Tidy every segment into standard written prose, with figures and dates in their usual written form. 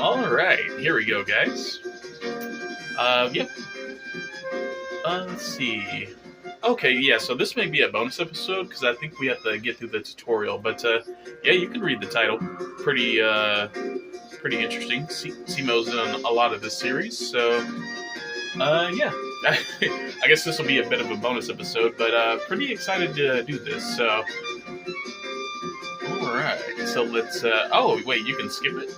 Alright, here we go, guys. Yep. Let's see. Okay, yeah, so this may be a bonus episode, because I think we have to get through the tutorial, but, yeah, you can read the title. Pretty interesting. Simo's in a lot of this series, so, yeah. I guess this will be a bit of a bonus episode, but, pretty excited to do this, so... Alright, so let's, oh, wait, you can skip it?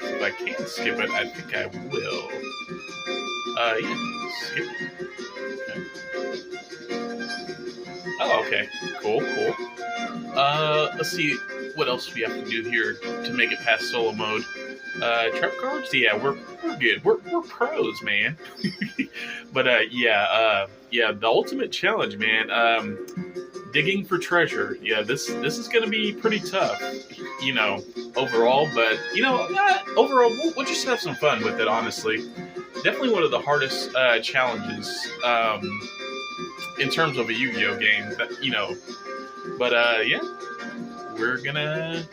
If I can't skip it, I think I will. Yeah, skip it. Okay. Oh, okay. Cool. Let's see what else we have to do here to make it past solo mode. Trap cards? Yeah, we're good. We're pros, man. But, yeah, the ultimate challenge, man. Digging for treasure. Yeah, this is gonna be pretty tough, overall. But overall, we'll just have some fun with it. Honestly, definitely one of the hardest challenges in terms of a Yu-Gi-Oh game. But yeah, we're gonna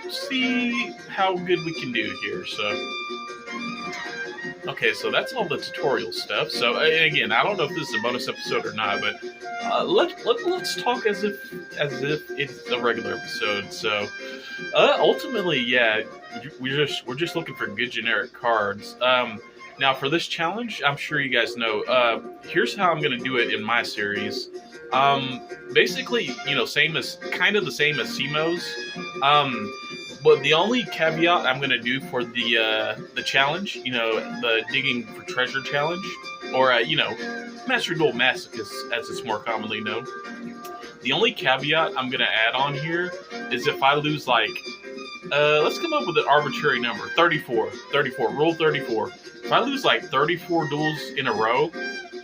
see how good we can do here. So. Okay, so that's all the tutorial stuff. So again, I don't know if this is a bonus episode or not, but let's talk as if it's a regular episode. So ultimately, yeah, we're just looking for good generic cards. Now for this challenge, I'm sure you guys know. Here's how I'm gonna do it in my series. Basically, kind of the same as Simo's. But the only caveat I'm going to do for the challenge, the digging for treasure challenge, or, Master Duel Masochist, as it's more commonly known. The only caveat I'm going to add on here is if I lose, let's come up with an arbitrary number, 34, rule 34. If I lose, 34 duels in a row,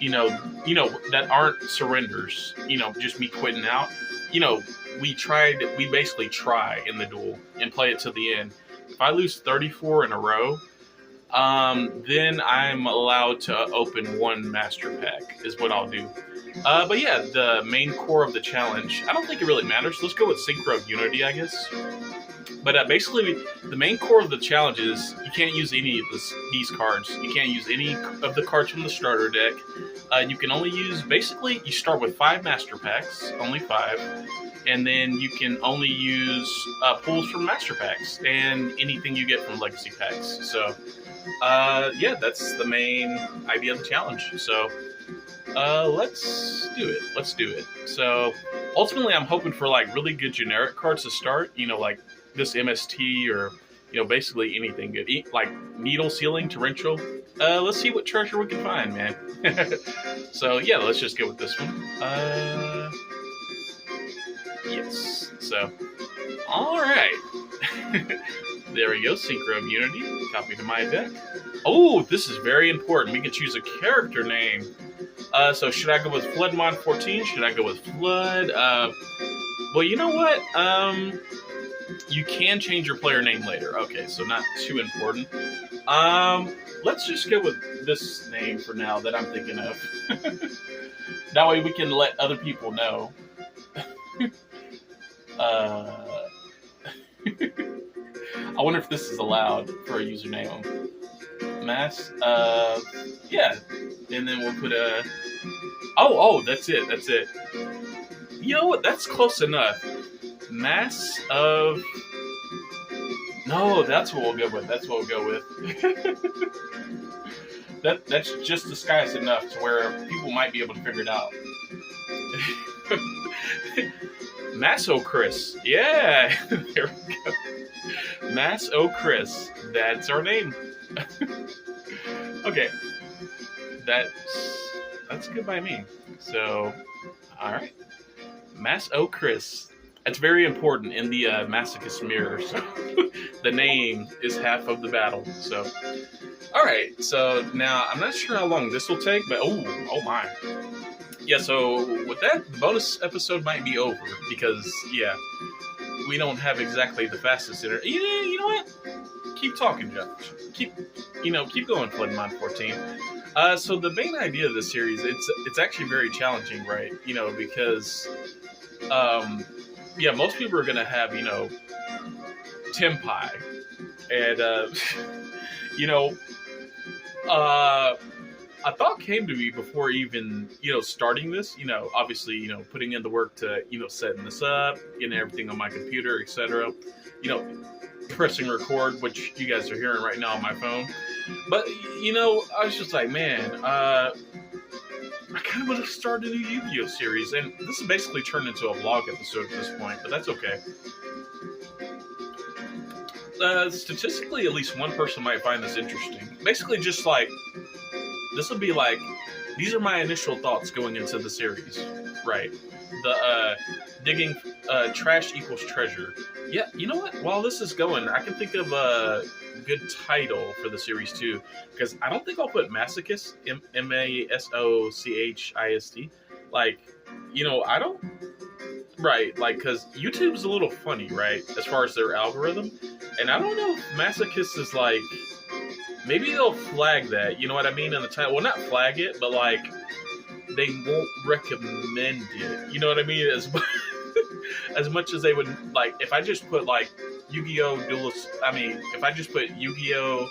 that aren't surrenders, just me quitting out, we basically try in the duel and play it to the end. If I lose 34 in a row, then I'm allowed to open one master pack, is what I'll do. But yeah, the main core of the challenge, I don't think it really matters. Let's go with Synchro of Unity, I guess. But basically, the main core of the challenge is you can't use any of these cards. You can't use any of the cards from the starter deck. You can only use, basically, you start with 5 master packs, only 5. And then you can only use pulls from master packs and anything you get from legacy packs. So, yeah, that's the main idea of the challenge. So, let's do it. So, ultimately, I'm hoping for really good generic cards to start. Like this MST or basically anything good. Like Needle, Sealing, Torrential. Let's see what treasure we can find, man. So yeah, let's just go with this one. Yes. So, all right. There we go. Synchro of Unity. Copy to my deck. Oh, this is very important. We can choose a character name. So should I go with Floodmon 14? Should I go with Flood? Well, you know what? You can change your player name later. Okay, so not too important. Let's just go with this name for now that I'm thinking of. That way we can let other people know. I wonder if this is allowed for a username. Mass, yeah. And then we'll put a... Oh, that's it. You know what? That's close enough. Mass of... No, that's what we'll go with. That's just disguised enough to where people might be able to figure it out. Masochist. Yeah, there we go. Masochist. That's our name. Okay, that's good by me. So, all right, Masochist. That's very important in the Masochist mirror. So the name is half of the battle. So, all right. So now I'm not sure how long this will take, but oh my. Yeah. So with that, the bonus episode might be over because yeah, we don't have exactly the fastest internet. You know what? Keep talking, Josh. Keep going, Floodmon 14. So the main idea of this series, it's actually very challenging, right? Because yeah, most people are gonna have, Tempai. And, you know, a thought came to me before even, starting this, obviously, putting in the work to, setting this up, getting everything on my computer, etc. Pressing record, which you guys are hearing right now on my phone. But, I was just like, man, I kind of want to start a new Yugioh series. And this is basically turned into a vlog episode at this point, but that's okay. Statistically, at least one person might find this interesting. Basically, just like, this will be like, these are my initial thoughts going into the series, right? The digging trash equals treasure. Yeah, you know what? While this is going, I can think of a good title for the series too, because I don't think I'll put Masochist, Masochist. Like, I don't. Right, like, because YouTube's a little funny, right, as far as their algorithm, and I don't know if Masochist is, like, maybe they'll flag that, you know what I mean, in the title, well, not flag it, but, like, they won't recommend it, you know what I mean, as much as they would, like, if I just put, like, Yugioh Duelist, if I just put Yugioh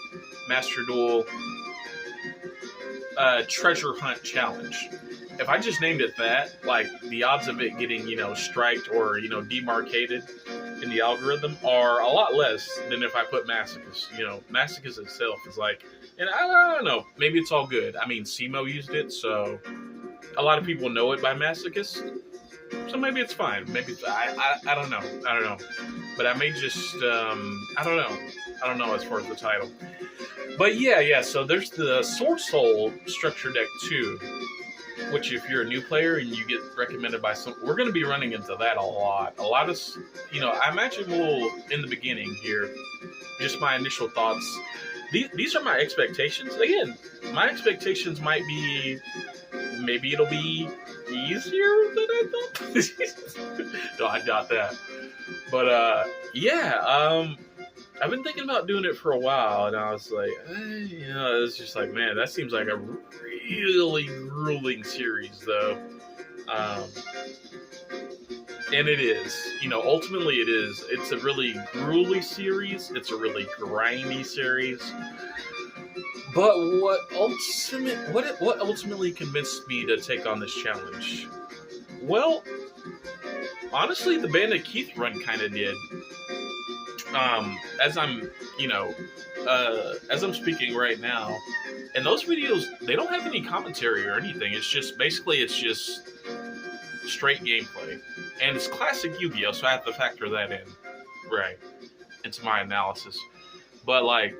Master Duel Treasure Hunt Challenge, if I just named it that, like, the odds of it getting, striked or, demarcated in the algorithm are a lot less than if I put Masochist. Masochist itself is like, and I don't know, maybe it's all good. I mean, Simo used it, so a lot of people know it by Masochist, so maybe it's fine. Maybe it's, I don't know. But I may just, I don't know as far as the title. But yeah, so there's the Sword Soul structure deck too, which if you're a new player and you get recommended by some, we're going to be running into that a lot. A lot of, I imagine we'll, in the beginning here, just my initial thoughts. These are my expectations. Again, my expectations might be, maybe it'll be easier than I thought. No, I doubt that. But, I've been thinking about doing it for a while, and I was like, it's just like, man, that seems like a really grueling series, though. And it is. Ultimately it is. It's a really grueling series. It's a really grindy series. But what ultimately convinced me to take on this challenge? Well, honestly, the Bandit Keith run kind of did. As I'm, as I'm speaking right now, and those videos, they don't have any commentary or anything. It's just, it's just straight gameplay. And it's classic Yu-Gi-Oh, so I have to factor that in, right, into my analysis. But, like,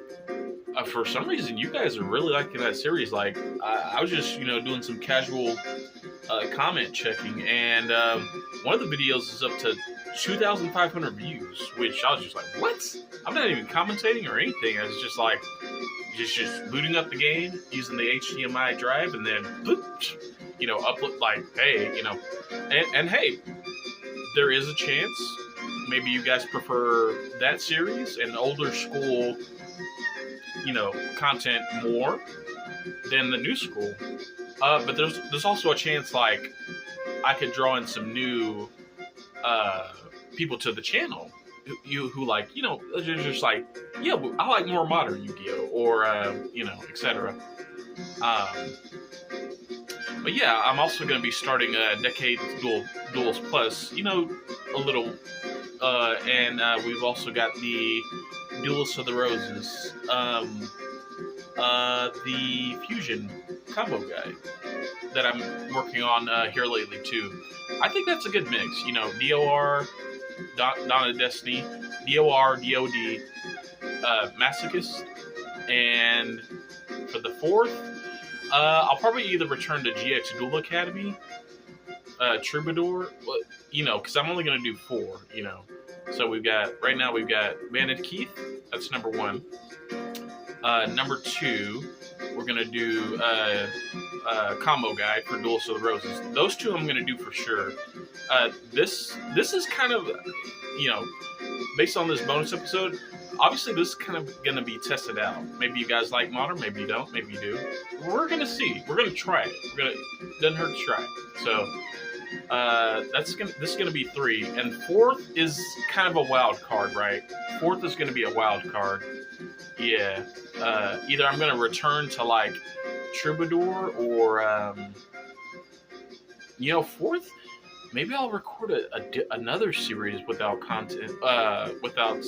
for some reason, you guys are really liking that series. Like, I was just, doing some casual comment checking, and one of the videos is up to 2,500 views, which I was just like, what? I'm not even commentating or anything. I was just like, just booting up the game, using the HDMI drive, and then, upload, like, hey, and hey, there is a chance maybe you guys prefer that series and older school, content more than the new school. But there's also a chance, like, I could draw in some new people to the channel who like, just like, yeah, I like more modern Yu-Gi-Oh! Or, etc. But yeah, I'm also going to be starting a Decade Duels Plus, a little, and we've also got the Duelist of the Roses, the Fusion combo guide that I'm working on here lately too. I think that's a good mix, DOR, Dawn of Destiny, DOR, DOD, Masochist, and for the fourth, I'll probably either return to GX Duel Academy, Troubadour, because I'm only going to do 4, So right now we've got Bandit Keith, that's number 1. Number 2, we're going to do combo guide for Duelist of the Roses. Those 2 I'm going to do for sure. This is kind of, based on this bonus episode, obviously this is kind of going to be tested out. Maybe you guys like modern, maybe you don't, maybe you do. We're going to see. We're going to try it. Doesn't hurt to try it. So, This is gonna be 3, and 4th is kind of a wild card, right? 4th is gonna be a wild card. Yeah. Either I'm gonna return to like Troubadour, or 4th. Maybe I'll record another series without content, without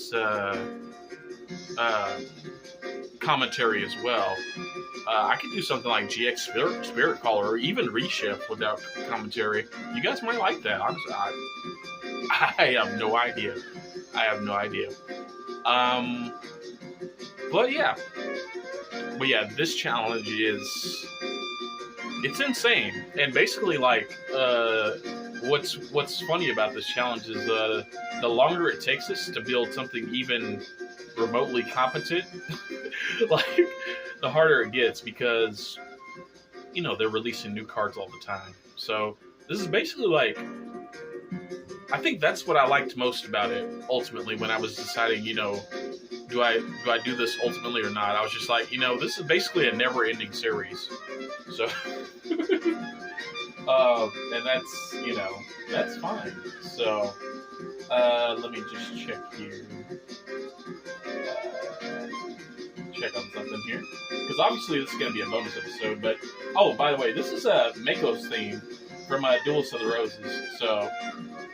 commentary as well. I could do something like GX Spirit Caller, or even Reshift without commentary. You guys might like that. Honestly, I have no idea. I have no idea. But yeah, this challenge it's insane, and basically like what's funny about this challenge is the longer it takes us to build something even remotely competent, like the harder it gets, because they're releasing new cards all the time. So this is basically like, I think that's what I liked most about it. Ultimately, when I was deciding, do I do this ultimately or not, I was just like, this is basically a never-ending series. So, and that's fine. So, let me just check here. Check on something here, because obviously this is going to be a bonus episode. But by the way, this is Mako's theme from Duelist of the Roses. So,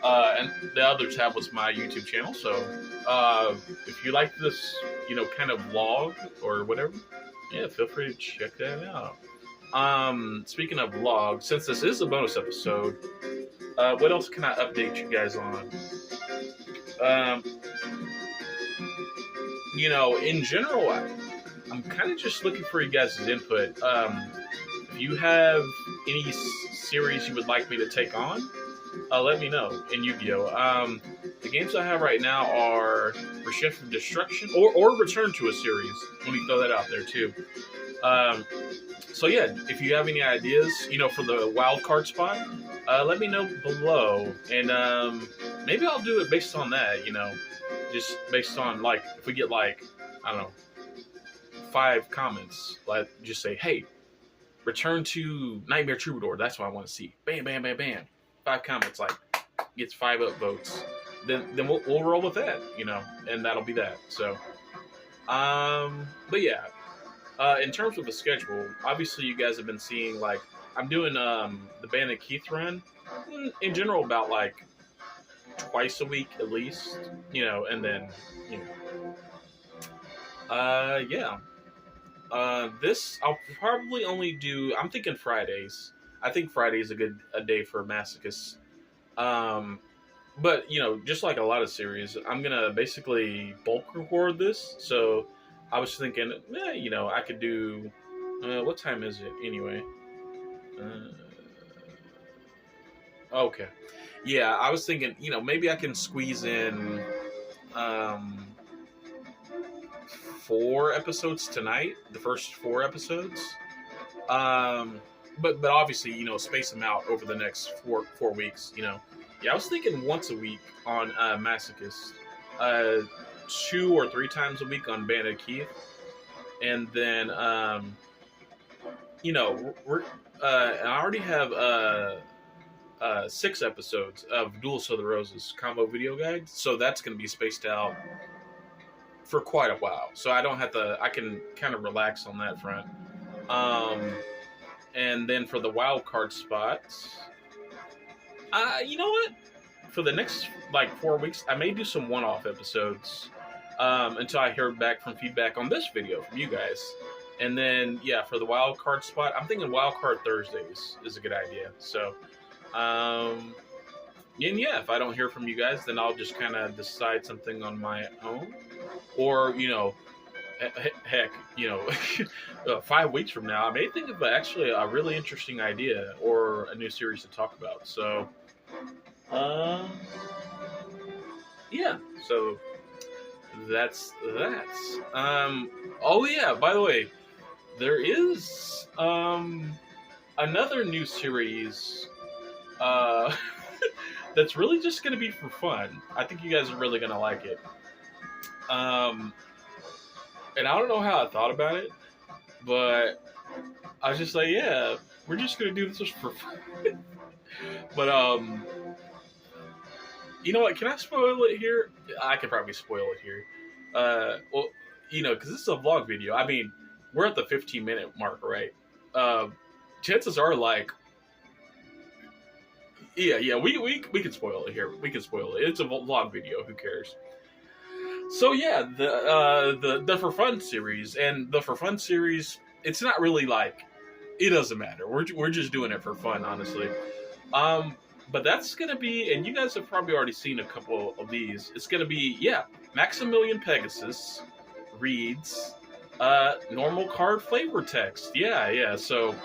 and the other tab was my YouTube channel. So, if you like this, kind of vlog or whatever, yeah, feel free to check that out. Speaking of vlog, since this is a bonus episode, what else can I update you guys on? In general, I'm kind of just looking for you guys' input. If you have any series you would like me to take on, let me know in Yu-Gi-Oh! The games I have right now are Reshift from Destruction, or Return to a series. Let me throw that out there too. So yeah, if you have any ideas, for the wild card spot, let me know below, and maybe I'll do it based on that. Just based on like, if we get like, I don't know, 5 comments, like just say, hey, return to Nightmare Troubadour. That's what I want to see. Bam, bam, bam, bam. 5 comments, like, gets 5 upvotes. Then we'll roll with that, and that'll be that. So, but yeah, in terms of the schedule, obviously you guys have been seeing, like, I'm doing the Bandit Keith run in general about like twice a week at least, and then yeah. This I'll probably only do. I'm thinking Fridays. I think Friday is a day for Masochist. But just like a lot of series, I'm gonna basically bulk record this. So I was thinking, I could do. What time is it anyway? Okay. Yeah, I was thinking, maybe I can squeeze in 4 episodes tonight, the first 4 episodes. But obviously, space them out over the next 4 weeks, Yeah, I was thinking once a week on Masochist, 2 or 3 times a week on Bandit Keith, and then we're I already have 6 episodes of Duelist of the Roses combo video guide, so that's going to be spaced out for quite a while. So I don't have to. I can kind of relax on that front. And then for the wild card spots, you know what? For the next like 4 weeks, I may do some one-off episodes until I hear back from feedback on this video from you guys. And then yeah, for the wild card spot, I'm thinking wild card Thursdays is a good idea. So, and yeah, if I don't hear from you guys, then I'll just kind of decide something on my own, or heck, 5 weeks from now, I may think of actually a really interesting idea or a new series to talk about. So, yeah. So that's that. Oh yeah. By the way, there is another new series that's really just going to be for fun. I think you guys are really going to like it. And I don't know how I thought about it, but I was just like, yeah, we're just going to do this for fun. But you know what? Can I spoil it here? I could probably spoil it here. Well, because this is a vlog video. I mean, we're at the 15-minute mark, right? Uh, Chances are, like, yeah, we can spoil it here. We can spoil it. It's a vlog video. Who cares? So yeah, the For Fun series, and the For Fun series, it's not really like, it doesn't matter. We're just doing it for fun, honestly. But that's gonna be, and you guys have probably already seen a couple of these. It's gonna be, yeah, Maximilian Pegasus reads normal card flavor text. Yeah. So,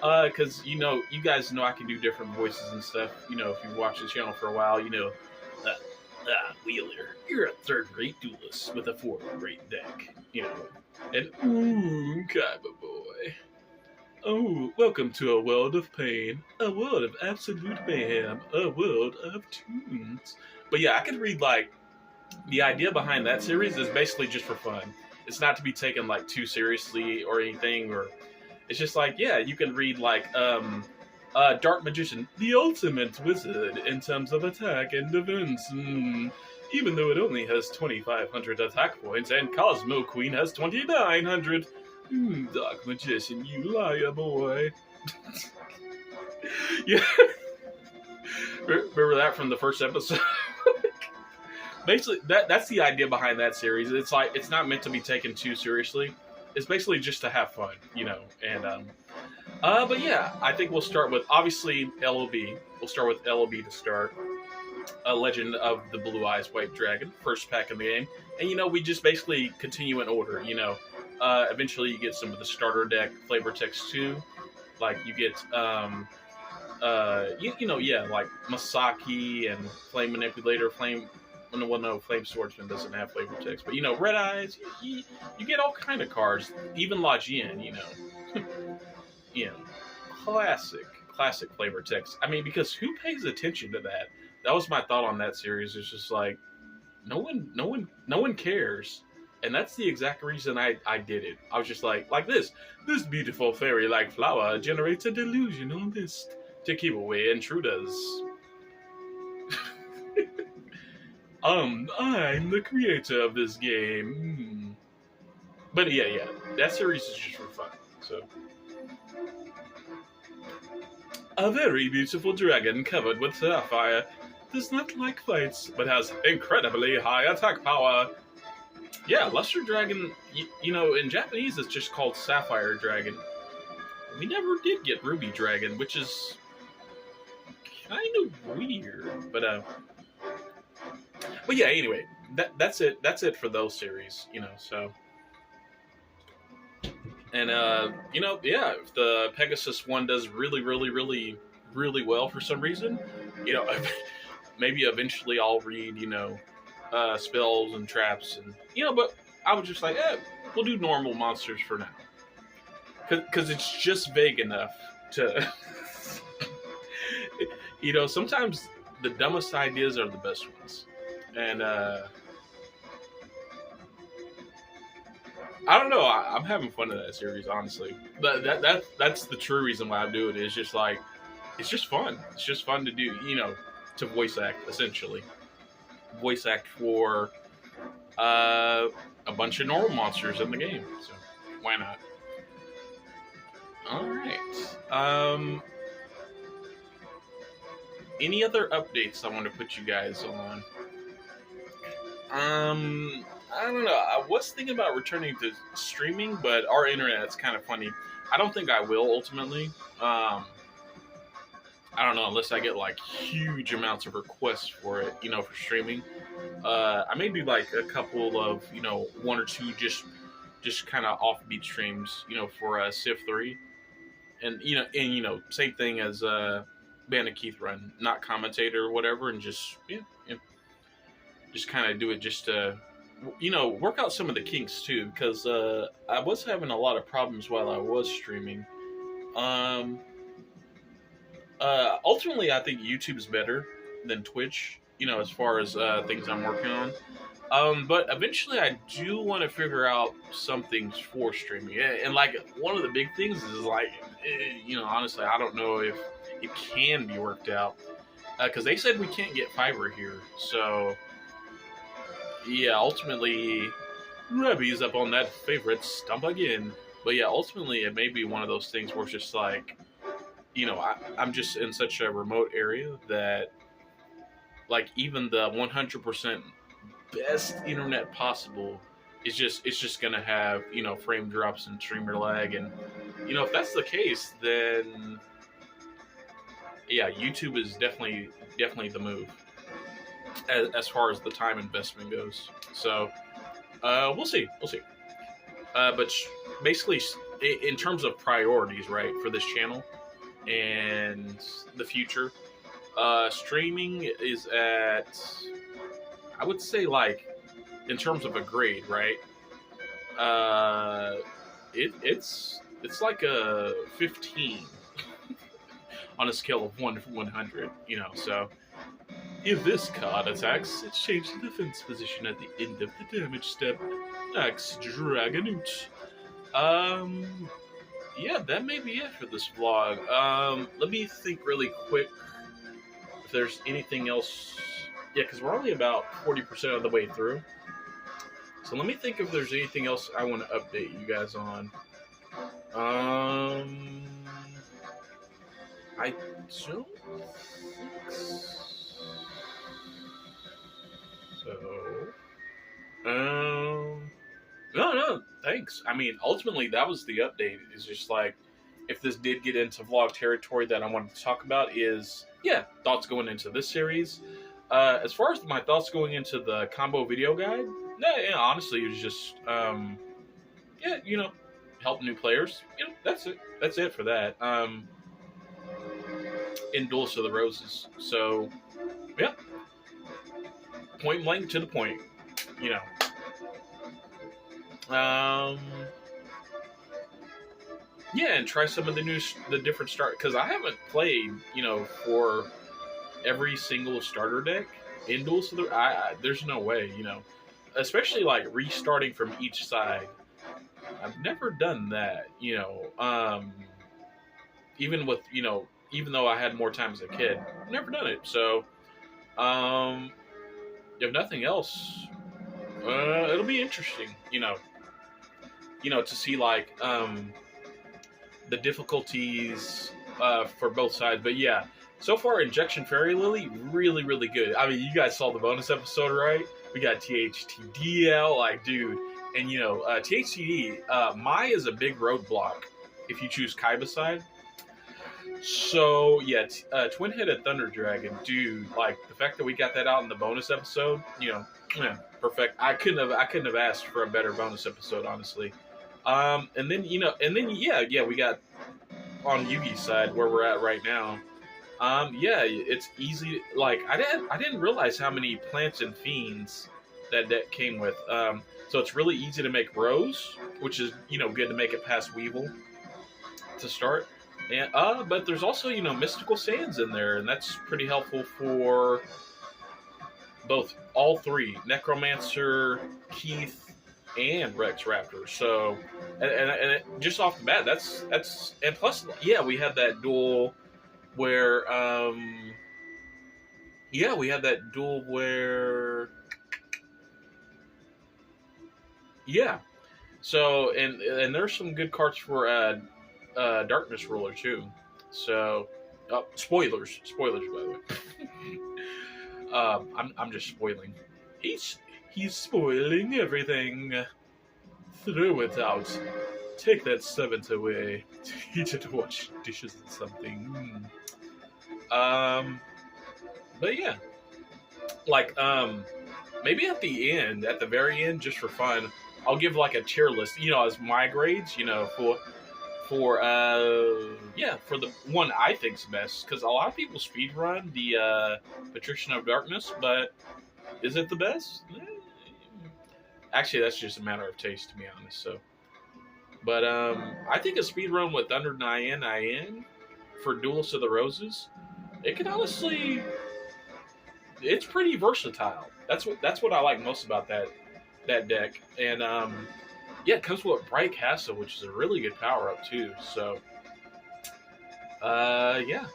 because you guys know I can do different voices and stuff. If you've watched the channel for a while, Wheeler, you're a third-rate duelist with a fourth-rate deck. And Kaiba boy. Oh, welcome to a world of pain, a world of absolute mayhem, a world of tunes. But yeah, I could read, like, the idea behind that series is basically just for fun. It's not to be taken, like, too seriously or anything, or it's just like, yeah, you can read, like, Dark Magician, the ultimate wizard in terms of attack and defense. Even though it only has 2,500 attack points and Cosmo Queen has 2,900. Dark Magician, you liar, boy. Yeah. Remember that from the first episode? Basically, that's the idea behind that series. It's like, it's not meant to be taken too seriously. It's basically just to have fun, and, but yeah, I think we'll start with, obviously, LOB. We'll start with LOB to start. A Legend of the Blue Eyes White Dragon, first pack in the game. And, we just basically continue in order, Eventually you get some of the starter deck flavor text too. Like, you get, like Masaki and Flame Manipulator, Flame Swordsman doesn't have flavor text. But, Red Eyes, you get all kind of cards. Even Lajien, classic flavor text. I mean, because who pays attention to that? That was my thought on that series. It's just like, no one cares. And that's the exact reason I did it. I was just like this beautiful fairy-like flower generates a delusional mist to keep away intruders. I'm the creator of this game. But yeah, that series is just for fun. So, a very beautiful dragon covered with sapphire does not like fights, but has incredibly high attack power. Yeah, Luster Dragon, in Japanese it's just called Sapphire Dragon. We never did get Ruby Dragon, which is kind of weird. But yeah, anyway, that's it. That's it for those series, so. And, yeah, if the Pegasus one does really, really, really, really well for some reason, maybe eventually I'll read, spells and traps and, but I was just like, we'll do normal monsters for now. Because it's just vague enough to, sometimes the dumbest ideas are the best ones. And, I don't know. I'm having fun in that series, honestly. That's the true reason why I do it. Is just like, it's just fun. It's just fun to do. To voice act, essentially. Voice act for a bunch of normal monsters in the game. So why not? All right. Any other updates I want to put you guys on? I don't know. I was thinking about returning to streaming, but our internet's kind of funny. I don't think I will ultimately. I don't know, unless I get like huge amounts of requests for it, for streaming. I may do like a couple of, one or two just kind of offbeat streams, for Civ 3. And same thing as Bandit Keith run, not commentator or whatever, and just just kind of do it just to work out some of the kinks too, because I was having a lot of problems while I was streaming. Ultimately, I think YouTube's better than Twitch, as far as things I'm working on. But eventually, I do want to figure out some things for streaming. And like, one of the big things is like, honestly, I don't know if it can be worked out. Because they said we can't get fiber here. So, yeah, ultimately, Rebby's up on that favorite stump again. But yeah, ultimately, it may be one of those things where it's just like, I'm just in such a remote area that, like, even the 100% best internet possible it's just gonna have frame drops and streamer lag, and if that's the case, then yeah, YouTube is definitely the move as far as the time investment goes. So we'll see. But basically, in terms of priorities, right, for this channel and the future, streaming is at, I would say, like, in terms of a grade, right? It's like a 15 on a scale of 1 to 100, so if this card attacks, it's changed the defense position at the end of the damage step. Axe Dragonoot. Yeah, that may be it for this vlog. Let me think really quick if there's anything else. Yeah, because we're only about 40% of the way through. So let me think if there's anything else I want to update you guys on. I don't think so. No, thanks. I mean, ultimately, that was the update. It's just like, if this did get into vlog territory that I wanted to talk about is, yeah, thoughts going into this series. As far as my thoughts going into the combo video guide, honestly, it was just, help new players. That's it. That's it for that. In Duels of the Roses. So, yeah. Point blank to the point. Yeah, and try some of the different start, because I haven't played, for every single starter deck in Duels of the. There's no way, especially like restarting from each side. I've never done that, even with even though I had more time as a kid, I've never done it. So, if nothing else, it'll be interesting, to see like the difficulties for both sides. But yeah, so far, Injection Fairy Lily, really, really good. I mean, you guys saw the bonus episode, right? We got THTDL, like, dude. And, THTD, Mai is a big roadblock if you choose Kaiba side. So, yeah, Twin-Headed Thunder Dragon, dude, like, the fact that we got that out in the bonus episode, yeah, perfect. I couldn't have asked for a better bonus episode, honestly. And then, yeah, we got on Yugi's side, where we're at right now. Yeah, it's easy. Like, I didn't realize how many plants and fiends that deck came with. So it's really easy to make Rose, which is, good to make it past Weevil to start. And but there's also, Mystical Sands in there, and that's pretty helpful for all three, Necromancer, Keith, and Rex Raptor. So, and just off the bat, that's and plus, yeah, we had that duel where, yeah. So, and there's some good cards for Darkness Ruler too. So, spoilers, by the way. I'm just spoiling. He's spoiling everything. Throw it out. Take that seventh away. Teach it to wash dishes and something. But yeah, like, maybe at the very end, just for fun, I'll give like a tier list, as my grades, for the one I think's best, because a lot of people speedrun the Patrician of Darkness, but is it the best? Actually, that's just a matter of taste, to be honest. So, but I think a speedrun with Thunder Nyan for Duelist of the Roses, it can honestly, it's pretty versatile. That's what I like most about that deck. And yeah, it comes with Bright Castle, which is a really good power up too. So yeah.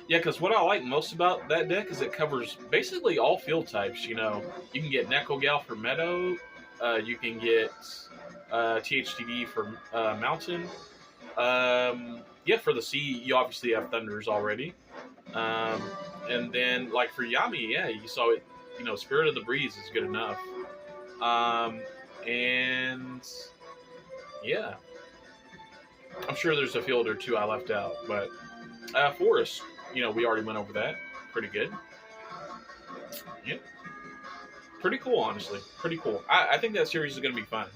Yeah, because what I like most about that deck is it covers basically all field types. You know, you can get Neko Gal for Meadow, you can get THTD for Mountain. Yeah, for the sea, you obviously have Thunders already. Um, and then, like for Yami, yeah, you saw it. You know, Spirit of the Breeze is good enough. Um, and yeah, I'm sure there's a field or two I left out, but Forest, you know, we already went over that. Pretty good. Yeah, pretty cool, honestly. Pretty cool. I think that series is going to be fun.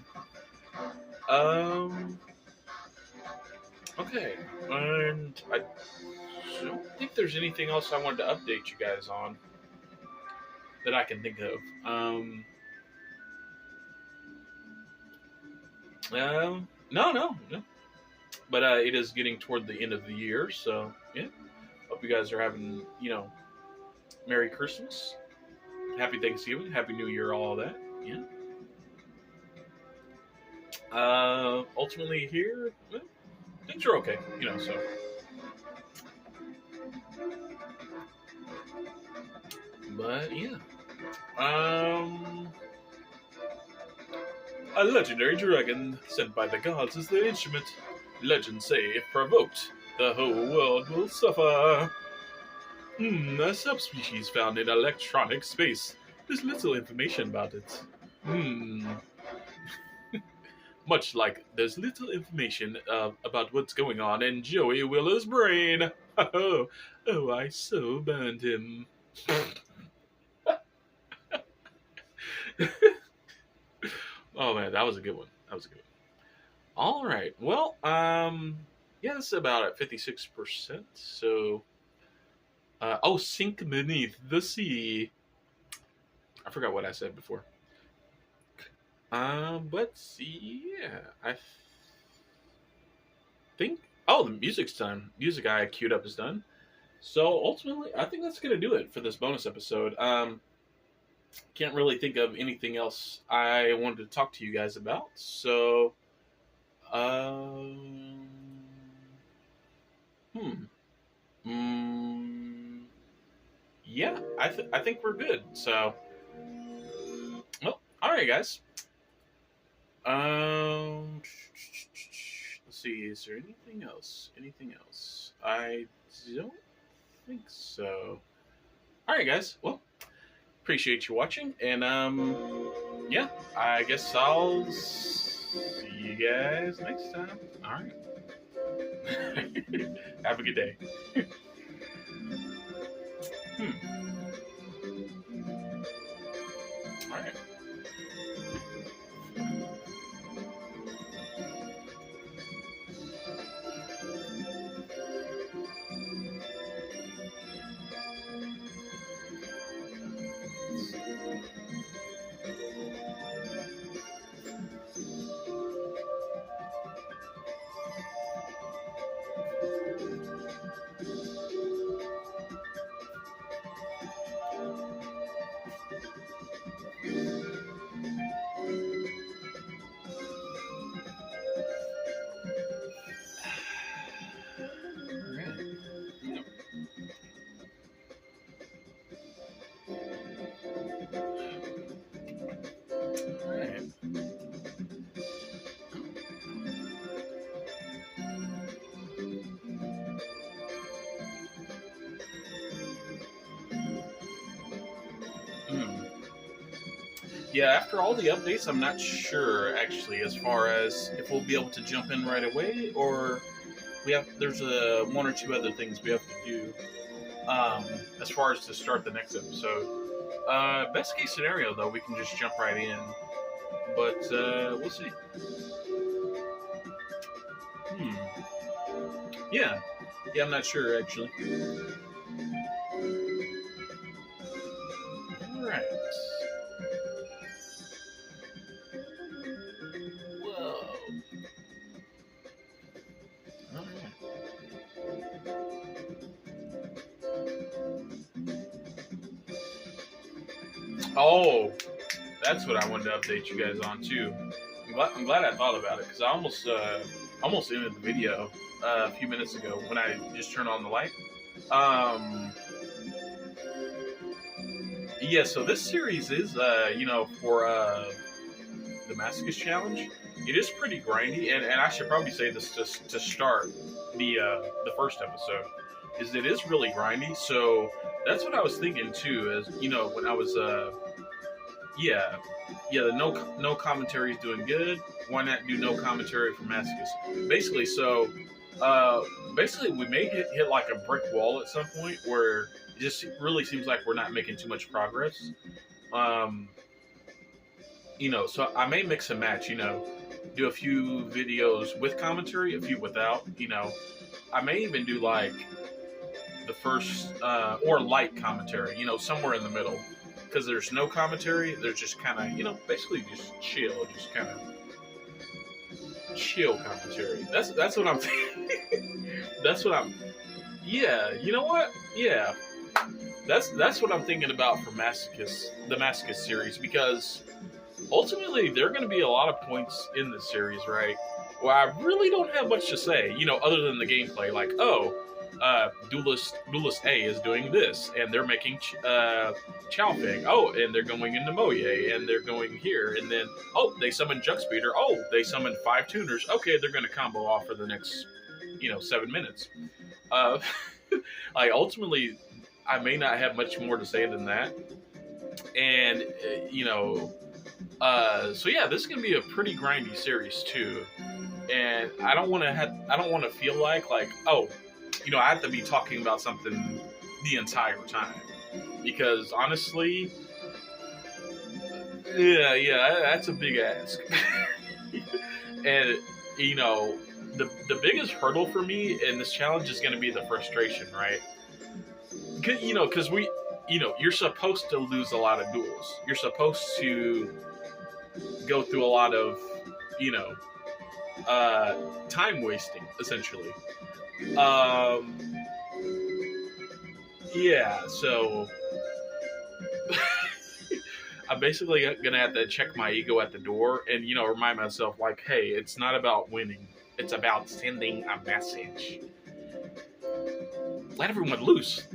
Um, okay, and I don't think there's anything else I wanted to update you guys on that I can think of. No. But it is getting toward the end of the year, so yeah. Hope you guys are having, you know, Merry Christmas, Happy Thanksgiving, Happy New Year, all of that. Yeah. Ultimately here, well, things are okay, you know. So, but yeah. A legendary dragon sent by the gods is the instrument. Legends say if provoked, the whole world will suffer. A subspecies found in electronic space. There's little information about it. Much like there's little information about what's going on in Joey Willer's brain. Oh, I so burned him. Oh man, that was a good one. All right. Well, yeah, this is about at 56%. So, sink beneath the sea. I forgot what I said before. But yeah, I think. Oh, the music's done. Music I queued up is done. So ultimately, I think that's gonna do it for this bonus episode. Can't really think of anything else I wanted to talk to you guys about. So, yeah, I think we're good. So, well, all right, guys. Let's see. Is there anything else? I don't think so. All right, guys. Well, appreciate you watching, and yeah, I guess I'll see you guys next time. All right. Have a good day. All right. Yeah, after all the updates, I'm not sure actually as far as if we'll be able to jump in right away or there's one or two other things we have to do as far as to start the next episode. Best case scenario though, we can just jump right in, but we'll see. Yeah, I'm not sure actually. All right. Oh, that's what I wanted to update you guys on too. I'm glad I thought about it because I almost ended the video a few minutes ago when I just turned on the light. Um, yeah, so this series is, for the Masochist challenge, it is pretty grindy, and I should probably say this just to start the first episode, is it is really grindy. So that's what I was thinking too. Is when I was yeah the no commentary is doing good. Why not do no commentary for Masochist? Basically, so basically we may hit like a brick wall at some point where it just really seems like we're not making too much progress. Um, so I may mix and match, do a few videos with commentary, a few without, I may even do like the first, or light commentary, somewhere in the middle. Because there's no commentary, there's just kind of, basically just chill, just kind of chill commentary. That's what I'm thinking. That's what I'm, yeah, you know what? Yeah. That's what I'm thinking about for the Masochist series, because ultimately, there are going to be a lot of points in this series, right? Well, I really don't have much to say, other than the gameplay. Like, Duelist A is doing this, and they're making Chow Feng. Oh, and they're going into Moye, and they're going here, and then they summon Jug Speeder. Oh, they summon 5 tuners. Okay, they're going to combo off for the next 7 minutes. Ultimately, I may not have much more to say than that, and so yeah, this is gonna be a pretty grindy series too, and I don't want to feel like I have to be talking about something the entire time, because honestly, yeah, that's a big ask. And the biggest hurdle for me in this challenge is going to be the frustration, right? Because you're supposed to lose a lot of duels. You're supposed to go through a lot of, time wasting, essentially. Yeah, so I'm basically gonna have to check my ego at the door and, remind myself, like, hey, it's not about winning. It's about sending a message. Let everyone loose.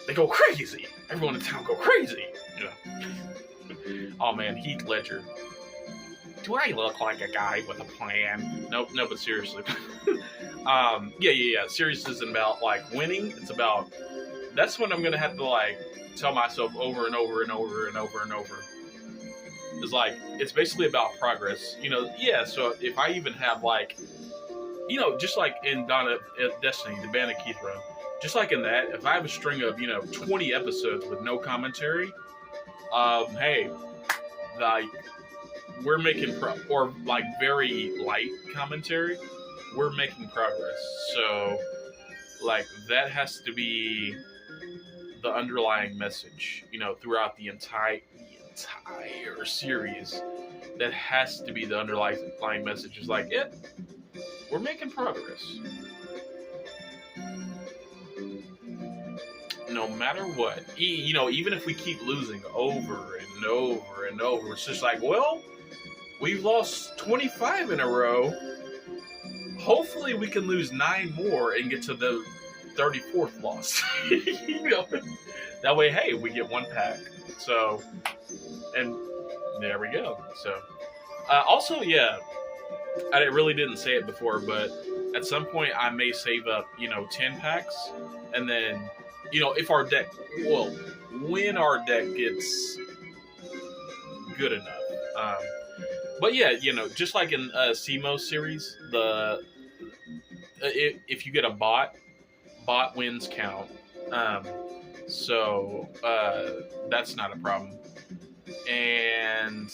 They go crazy. Everyone in town go crazy. Oh man, Heath Ledger. Do I look like a guy with a plan? Nope, no, but seriously. Yeah. Serious isn't about winning. It's about, that's what I'm gonna have to tell myself over and over and over and over and over. It's it's basically about progress. Yeah, so if I even have just like in Dawn of Destiny, the Band of Keith run, just like in that, if I have a string of 20 episodes with no commentary, hey, we're making or very light commentary, we're making progress. So that has to be the underlying message, throughout the entire series. That has to be the underlying message. Is we're making progress. No matter what, even if we keep losing over and over and over, it's just well, we've lost 25 in a row. Hopefully we can lose 9 more and get to the 34th loss. That way, hey, we get 1 pack. So, and there we go. So, also, yeah, I really didn't say it before, but at some point I may save up, 10 packs, and then, if our deck, when our deck gets good enough. But yeah, just like in CMO series, if you get a bot wins count. So that's not a problem. And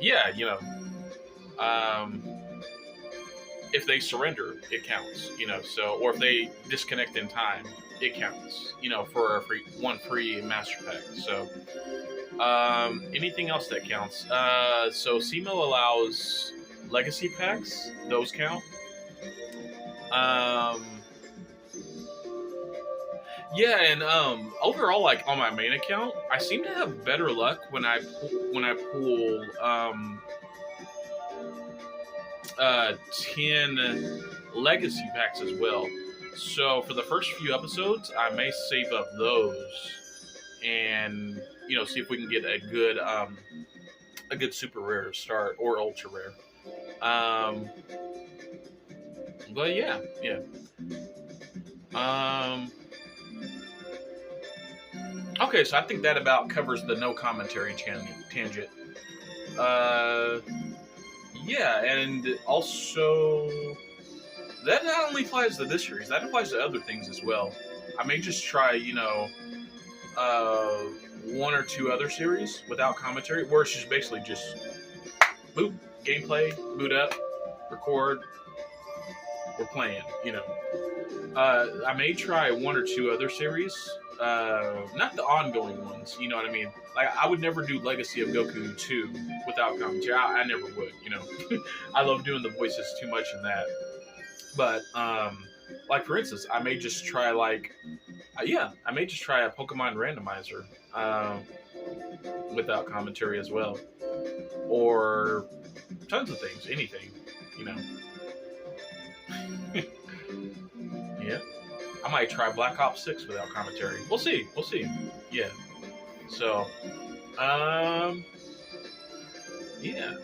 yeah, if they surrender, it counts. So, or if they disconnect in time, it counts. For one free master pack. So. Anything else that counts? So CMO allows legacy packs; those count. Yeah, and overall, on my main account, I seem to have better luck when I pull 10 legacy packs as well. So for the first few episodes, I may save up those and see if we can get a good super rare start or ultra rare. But yeah. Okay, so I think that about covers the no commentary tangent. Yeah, and also that not only applies to this series, that applies to other things as well. I may just try, one or two other series without commentary, where it's just basically just boop, gameplay, boot up, record, we're playing, I may try one or two other series, not the ongoing ones, you know what I mean? Like, I would never do Legacy of Goku 2 without commentary. I never would, I love doing the voices too much in that. But, like, for instance, I may just try, I may just try a Pokemon randomizer without commentary as well. Or tons of things, anything, Yeah. I might try Black Ops 6 without commentary. We'll see. Yeah. So, yeah.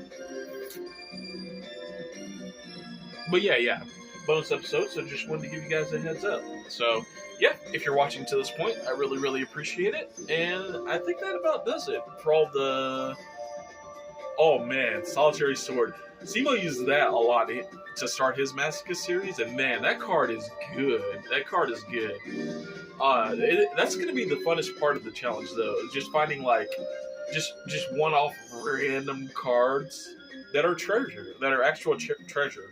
But yeah. Bonus episode, so just wanted to give you guys a heads up. So, yeah, if you're watching to this point, I really, really appreciate it. And I think that about does it for all the... Oh, man, Solitary Sword. Simo uses that a lot to start his Masochist series, and man, that card is good. That's going to be the funnest part of the challenge, though, is just finding, just one-off random cards that are treasure, that are actual treasure.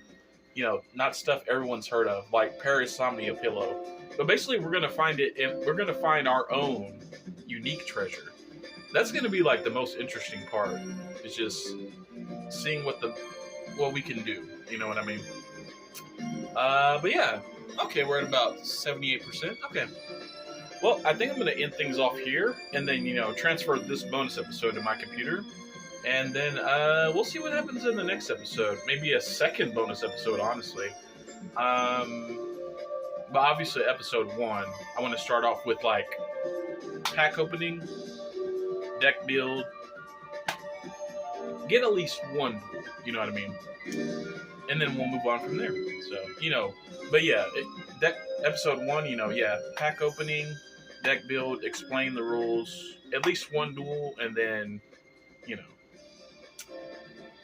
Not stuff everyone's heard of, like Parasomnia Pillow. But basically, we're going to find it, and we're going to find our own unique treasure. That's going to be, the most interesting part. It's just seeing what we can do. You know what I mean? But yeah. Okay, we're at about 78%. Okay. Well, I think I'm going to end things off here, and then, transfer this bonus episode to my computer. And then we'll see what happens in the next episode. Maybe a second bonus episode, honestly. But obviously, episode 1, I want to start off with, pack opening, deck build, get at least one, you know what I mean? And then we'll move on from there. So, but yeah, episode 1, pack opening, deck build, explain the rules, at least one duel, and then,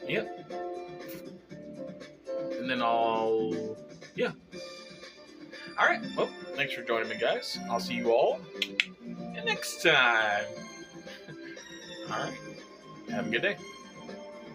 Yep. And then Alright, well, thanks for joining me, guys. I'll see you all next time. Alright, have a good day.